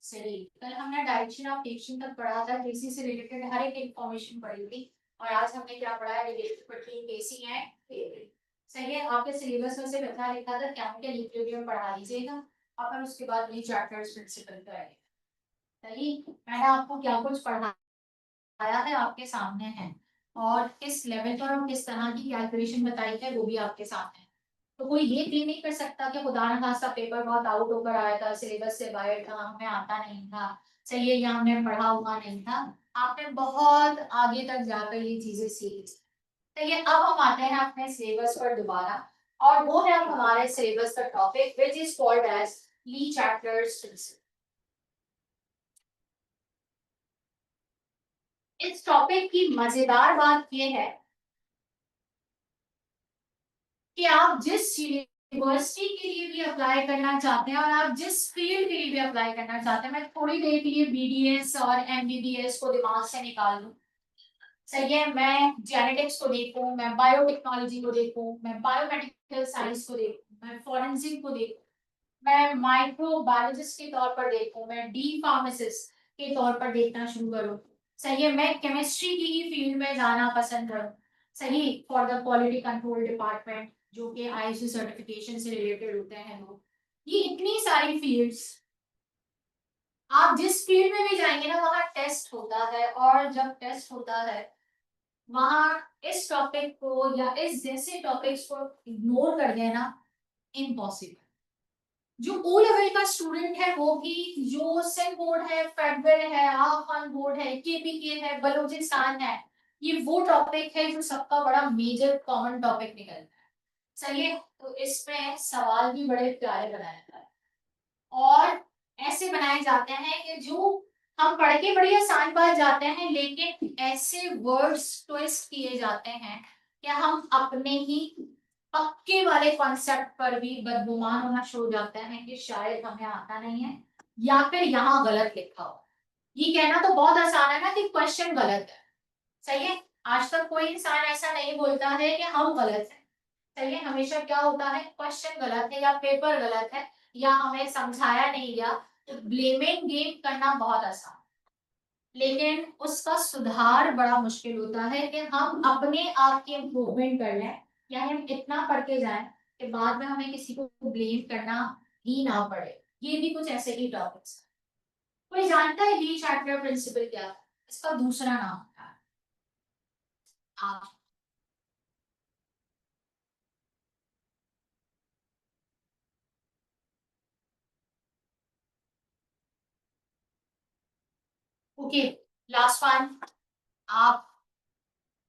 सही, कल हमने डायरेक्शन ऑफ एक्शन तक पढ़ा था, केसी से रिलेटेड हर एक इंफॉर्मेशन पढ़ी थी। और आज हमने क्या पढ़ा है, relation between Kc and favourite. सही है, आपके सिलेबस में से बता लिखा था केमिकल इक्विलिब्रियम पढ़ा लीजिएगा, अपन उसके बाद वही चैप्टर्स प्रिंसिपल करेंगे। सही, मैंने आपको क्या कुछ पढ़ाया है आपके सामने है, और किस लेवल पर और किस तरह की कैलकुलेशन बताई है वो भी आपके सामने है। तो कोई ये क्लेम नहीं कर सकता कि खुदा न खास्ता पेपर बहुत आउट होकर आया था, सिलेबस से बाहर था, हमें आता नहीं था, सही है, या हमने पढ़ा हुआ नहीं था। आपने बहुत आगे तक जाकर ये चीजें सीखी। तो ये अब हम आते हैं अपने सिलेबस पर दोबारा, और वो है अब हमारे सिलेबस का topic which is called as Le Chatelier's principle. इस टॉपिक की मजेदार बात यह है कि आप जिस यूनिवर्सिटी के लिए भी अप्लाई करना चाहते हैं और आप जिस फील्ड के लिए भी अप्लाई करना चाहते हैं, मैं थोड़ी देर के लिए BDS और MBBS को दिमाग से निकाल दूं। सही है, मैं जेनेटिक्स को देखूं, मैं बायोटेक्नोलॉजी को देखूं, मैं बायोमेडिकल साइंस को देखूं, मैं फॉरेंसिक को देखूं, मैं माइक्रोबायोलॉजिस्ट के तौर पर देखूं, मैं डी फार्मासिस्ट के तौर पर देखना शुरू करूं। सही है, मैं केमिस्ट्री की ही फील्ड में जाना पसंद करूं। सही, for the quality control department, जो कि ISO सर्टिफिकेशन से रिलेटेड होते हैं लोग। ये इतनी सारी फील्ड्स, आप जिस फील्ड में भी जाएंगे ना वहां टेस्ट होता है, और जब टेस्ट होता है वहां इस टॉपिक को या इस जैसे टॉपिक्स को इग्नोर कर देना इम्पॉसिबल। जो O लेवल का स्टूडेंट है वो भी, जो सेम बोर्ड है, फेडरल है, आफान बोर्ड है, KPK है, बलूचिस्तान है, ये वो टॉपिक है जो सबका बड़ा मेजर कॉमन टॉपिक निकलता है। सही है, तो इसमें सवाल भी बड़े प्यारे बनाए जाते हैं, और ऐसे बनाए जाते हैं कि जो हम पढ़ के बड़ी आसान बात जाते हैं, लेकिन ऐसे वर्ड्स ट्विस्ट किए जाते हैं कि हम अपने ही पक्के वाले कॉन्सेप्ट पर भी बदगुमान होना शुरू हो जाता है कि शायद हमें आता नहीं है, या फिर यहाँ गलत लिखा हो। ये कहना तो बहुत आसान है ना कि क्वेश्चन गलत है। सही है, आज तक कोई इंसान ऐसा नहीं बोलता है कि हम गलत हैं। सही है, हमेशा क्या होता है, क्वेश्चन गलत है या पेपर गलत है या हमें समझाया नहीं गया, तो ब्लेमिंग गेम करना बहुत आसान, लेकिन उसका सुधार बड़ा मुश्किल होता है कि हम अपने आप की इम्प्रूवमेंट कर लें, या हम इतना पढ़ के जाएं कि बाद में हमें किसी को ब्लेम करना ही ना पड़े। ये भी कुछ ऐसे ही टॉपिक्स। कोई जानता है ली चैप्टर प्रिंसिपल क्या है, इसका दूसरा नाम क्या है। आप ओके, लास्ट वन, आप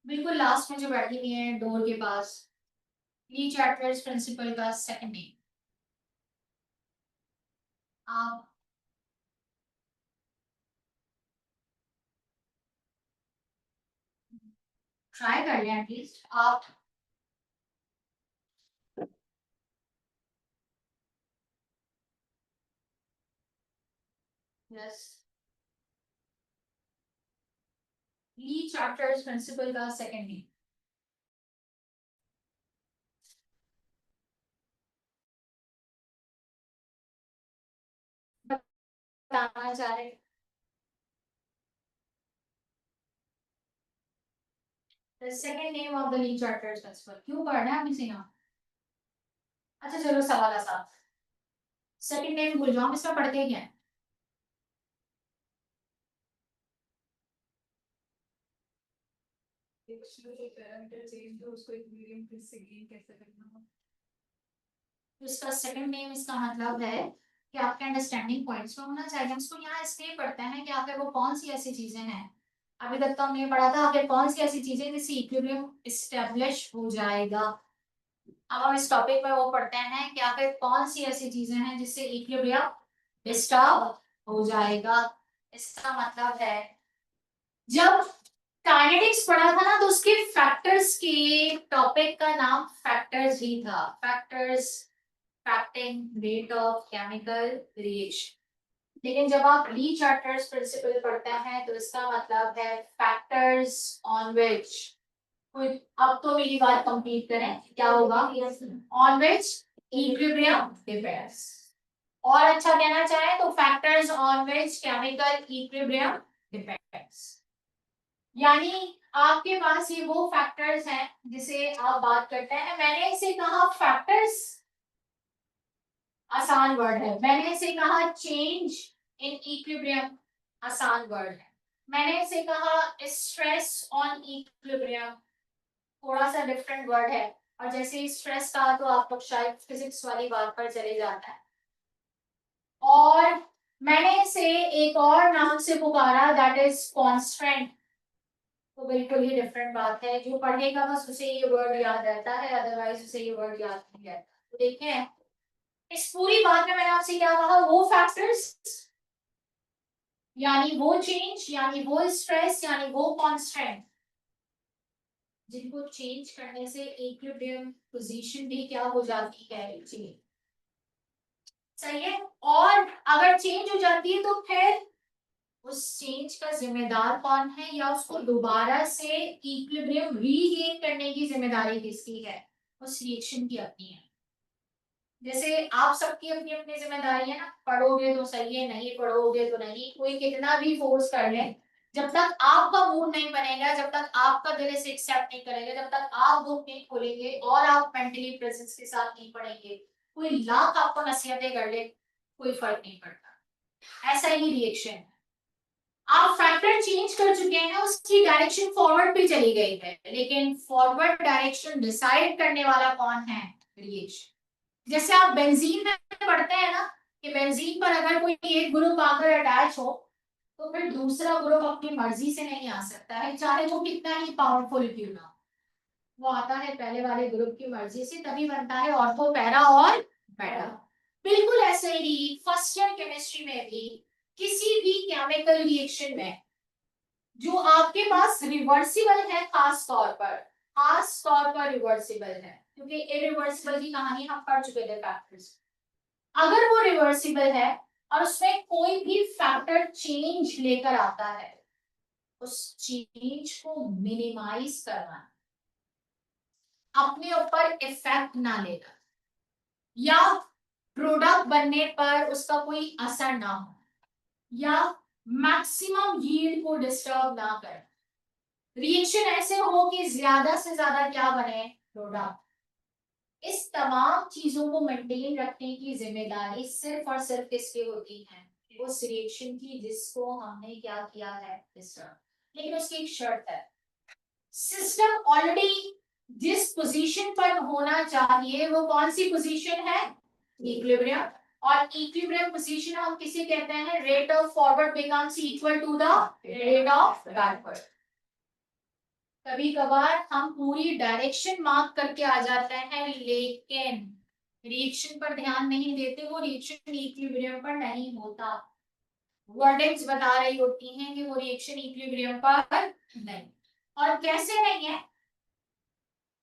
बिल्कुल लास्ट में जो बैठी हुई है डोर के पास, ली चार्टर्स प्रिंसिपल का सेकंड नेम। आप ट्राई कर लें एटलीस्ट आप। यस, ली चार्टर्स प्रिंसिपल का सेकंड नेम बताना चाह रहे। The second name of the Lee Chartered Principal। क्यों पढ़ना है हमें यहाँ? अच्छा चलो सवाल आसान। सेकंड नेम भूल जाओ, इसमें पढ़ते ही हैं। पैरामीटर चेंज तो उसको इक्विलिब्रियम फिर से गेन कैसे करना हो। इसका सेकंड नेम इसका मतलब है कि आपके अंडरस्टैंडिंग पॉइंट्स में होना चाहिए। हम इसको यहाँ इसलिए पढ़ते हैं कि आखिर वो कौन सी ऐसी चीजें हैं, अभी तक तो हमने पढ़ा था आखिर कौन सी ऐसी चीजें जिससे इक्विलिब्रियम एस्टेब्लिश हो जाएगा। अब हम इस टॉपिक में वो पढ़ते हैं कि आखिर कौन सी ऐसी चीजें हैं जिससे इक्विलिब्रियम डिस्टर्ब हो जाएगा। इसका मतलब है जब काइनेटिक्स पढ़ा था ना तो उसके फैक्टर्स के टॉपिक का नाम फैक्टर्स ही था, factors affecting rate of chemical reaction. लेकिन जब आप ली चार्टर्स प्रिंसिपल पढ़ते हैं तो इसका मतलब है फैक्टर्स ऑन विच, अब तो मेरी बात कंप्लीट करें, क्या होगा, ऑन विच इक्विलिब्रियम डिपेंड्स। और अच्छा कहना चाहे तो factors on which chemical equilibrium depends. यानी आपके पास ये वो फैक्टर्स हैं जिसे आप बात करते हैं। मैंने इसे कहा फैक्टर्स, आसान वर्ड है। मैंने इसे कहा चेंज इन इक्विलिब्रियम, आसान वर्ड है। मैंने इसे कहा स्ट्रेस ऑन इक्विलिब्रियम, थोड़ा सा डिफरेंट वर्ड है। और जैसे ही स्ट्रेस कहा तो आप लोग शायद फिजिक्स वाली बात पर चले जाता है। और मैंने इसे एक और नाम से पुकारा, दैट इज कांस्टेंट। तो बिल्कुल ही डिफरेंट बात है। जो पढ़ेगा बस उसे ये वर्ड याद रहता है, अदरवाइज उसे ये वर्ड याद नहीं रहता। तो देखें इस पूरी बात में मैंने आपसे क्या कहा, वो फैक्टर्स यानी वो चेंज यानी वो स्ट्रेस यानी वो कांस्टेंट जिनको चेंज करने से इक्विलिब्रियम पोजीशन भी क्या हो जाती है, चेंज। सही है। और अगर चेंज हो जाती है तो फिर उस चेंज का जिम्मेदार कौन है, या उसको दोबारा से इक्विलिब्रियम रीगेन करने की जिम्मेदारी किसकी है, उस रिएक्शन की अपनी है। जैसे आप सबकी अपनी अपनी जिम्मेदारी है ना, पढ़ोगे तो सही है, नहीं पढ़ोगे तो नहीं। कोई कितना भी फोर्स कर ले, जब तक आपका मूड नहीं बनेगा, जब तक आपका दिल इसे एक्सेप्ट नहीं करेगा, जब तक आप बुक नहीं खोलेंगे और आप मेंटली प्रेजेंस के साथ नहीं पढ़ेंगे, कोई लाख आपको नसीहतें कर ले, कोई फर्क नहीं पड़ता। ऐसा ही रिएक्शन है। आप फैक्टर चेंज कर चुके हैं, उसकी डायरेक्शन फॉरवर्ड पे चली गई है, लेकिन फॉरवर्ड डायरेक्शन डिसाइड करने वाला कौन है, रिएक्शन। जैसे आप बेंजीन में पढ़ते हैं ना कि बेंजीन पर अगर कोई एक ग्रुप आकर अटैच हो तो फिर दूसरा ग्रुप अपनी मर्जी से नहीं आ सकता है, चाहे वो कितना ही पावरफुल क्यों ना। वो आता है पहले वाले ग्रुप की मर्जी से, तभी बनता है ऑर्थो पैरा और पैरा। बिल्कुल ऐसे ही फर्स्ट ईयर केमिस्ट्री में भी किसी भी केमिकल रिएक्शन में जो आपके पास रिवर्सिबल है, खास तौर पर रिवर्सिबल है, क्योंकि इरिवर्सिबल की कहानी हम पढ़ चुके थे फैक्टर्स। अगर वो रिवर्सिबल है और उसमें कोई भी फैक्टर चेंज लेकर आता है, उस चेंज को मिनिमाइज करना, अपने ऊपर इफेक्ट ना लेना, या प्रोडक्ट बनने पर उसका कोई असर ना हो, या मैक्सिमम यील्ड को डिस्टर्ब ना करे। रिएक्शन ऐसे हो कि ज्यादा से ज्यादा क्या बने, प्रोडक्ट। इस तमाम चीजों को मेंटेन रखने की जिम्मेदारी सिर्फ और सिर्फ किसकी होती है, उस रिएक्शन की जिसको हमने क्या किया है, डिस्टर्ब। लेकिन उसकी एक शर्त है, सिस्टम ऑलरेडी जिस पोजीशन पर होना चाहिए वो कौन सी पोजीशन है, इक्विलिब्रियम। और इक्विलिब्रियम पोजीशन हम किसे कहते हैं, rate of forward becomes equal to the rate of backward. कभी कभार हम पूरी डायरेक्शन मार्क करके आ जाते हैं, लेकिन रिएक्शन पर ध्यान नहीं देते, वो रिएक्शन इक्विलिब्रियम पर नहीं होता। वर्डिंग्स बता रही होती हैं कि वो रिएक्शन इक्विलिब्रियम पर नहीं। और कैसे नहीं है,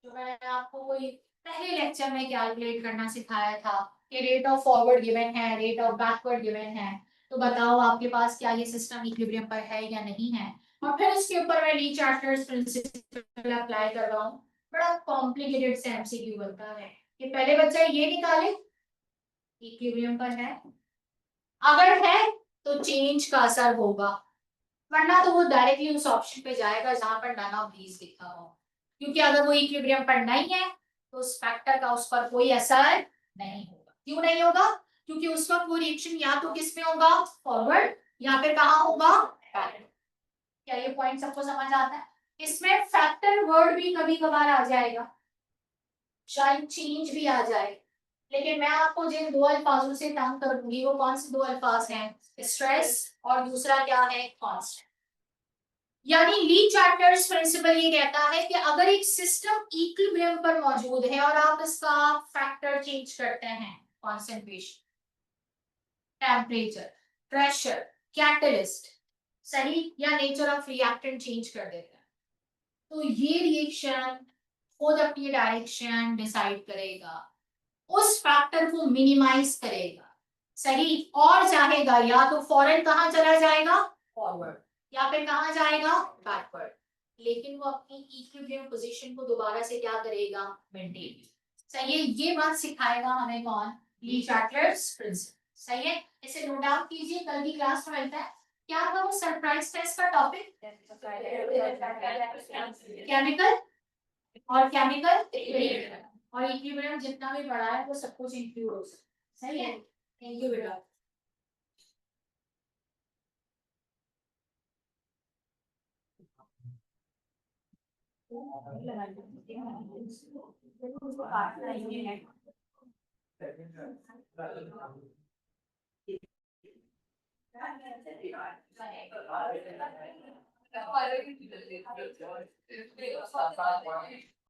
जो मैंने आपको कोई पहले लेक्चर में कैलकुलेट करना सिखाया था कि रेट ऑफ फॉरवर्ड गिवन है, रेट ऑफ बैकवर्ड गिवन है, तो बताओ आपके पास क्या ये सिस्टम इक्विलिब्रियम पर है या नहीं है। और फिर उसके ऊपर मैं ली चार्टर्स प्रिंसिपल अप्लाई कर रहा हूँ। बड़ा कॉम्प्लिकेटेड से एमसीक्यू बनता है कि पहले बच्चा ये निकाले इक्विलिब्रियम पर है, अगर है तो चेंज का असर होगा, वरना तो वो डायरेक्टली उस ऑप्शन पे जाएगा जहां पर नन ऑफ दीज लिखा हो, क्योंकि अगर वो इक्विलिब्रियम पर नहीं है तो उस फैक्टर का उस पर कोई असर नहीं होगा। क्यों नहीं होगा? क्योंकि उस वक्त वो रिएक्शन या तो किस में होगा, फॉरवर्ड, या फिर कहाँ होगा, बैकवर्ड। क्या ये पॉइंट सबको समझ आता है? इसमें फैक्टर वर्ड भी कभी कभार आ जाएगा, शायद चेंज भी आ जाए, लेकिन मैं आपको जिन दो अल्फाजों से तंग करूंगी वो कौन से दो अल्फाज हैं, स्ट्रेस और दूसरा क्या है, कांस्टेंट। यानी ली चार्टर्स प्रिंसिपल ये कहता है कि अगर एक सिस्टम इक्विलिब्रियम पर मौजूद है और आप इसका फैक्टर चेंज करते हैं, कॉन्सेंट्रेशन, टेम्परेचर, प्रेशर, कैटलिस्ट, सही, या नेचर ऑफ रिएक्टेंट चेंज कर देते हैं, तो ये रिएक्शन खुद अपनी डायरेक्शन डिसाइड करेगा, उस फैक्टर को मिनिमाइज करेगा, सही, और चाहेगा या तो फौरन कहाँ चला जाएगा, फॉरवर्ड, या फिर कहाँ जाएगा, बैकवर्ड, लेकिन वो अपनी इक्विलिब्रियम पोजीशन को दोबारा से क्या करेगा, मेंटेन। सही है, ये बात सिखाएगा हमें कौन, ली चार्टर्स प्रिंसिपल। सही है, इसे नोट डाउन कीजिए, कल की क्लास में मिलता है। क्या था वो सरप्राइज टेस्ट का टॉपिक, केमिकल और केमिकल और इक्विलिब्रियम जितना भी पढ़ा है वो सब कुछ इंक्लूड हो सकता है। सही है, थैंक यू बेटा। हमारे भी